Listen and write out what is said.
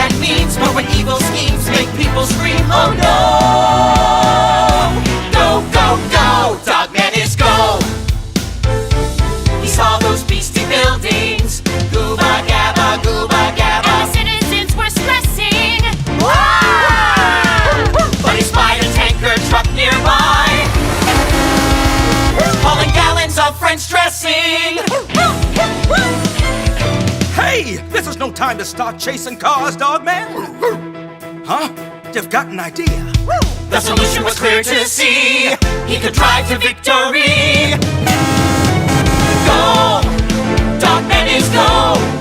and means, but when evil schemes make people scream, oh no! Go, go, go! Dogman is go! He saw those beastie buildings, gooba gabba, gooba gabba, and the citizens were stressing. but he spied a tanker truck nearby, hauling gallons of French dressing. Hey, this is no time to start chasing cars, Dogman. Huh? You've got an idea. The solution was clear to see. He could drive to victory. Go! Dogman is go!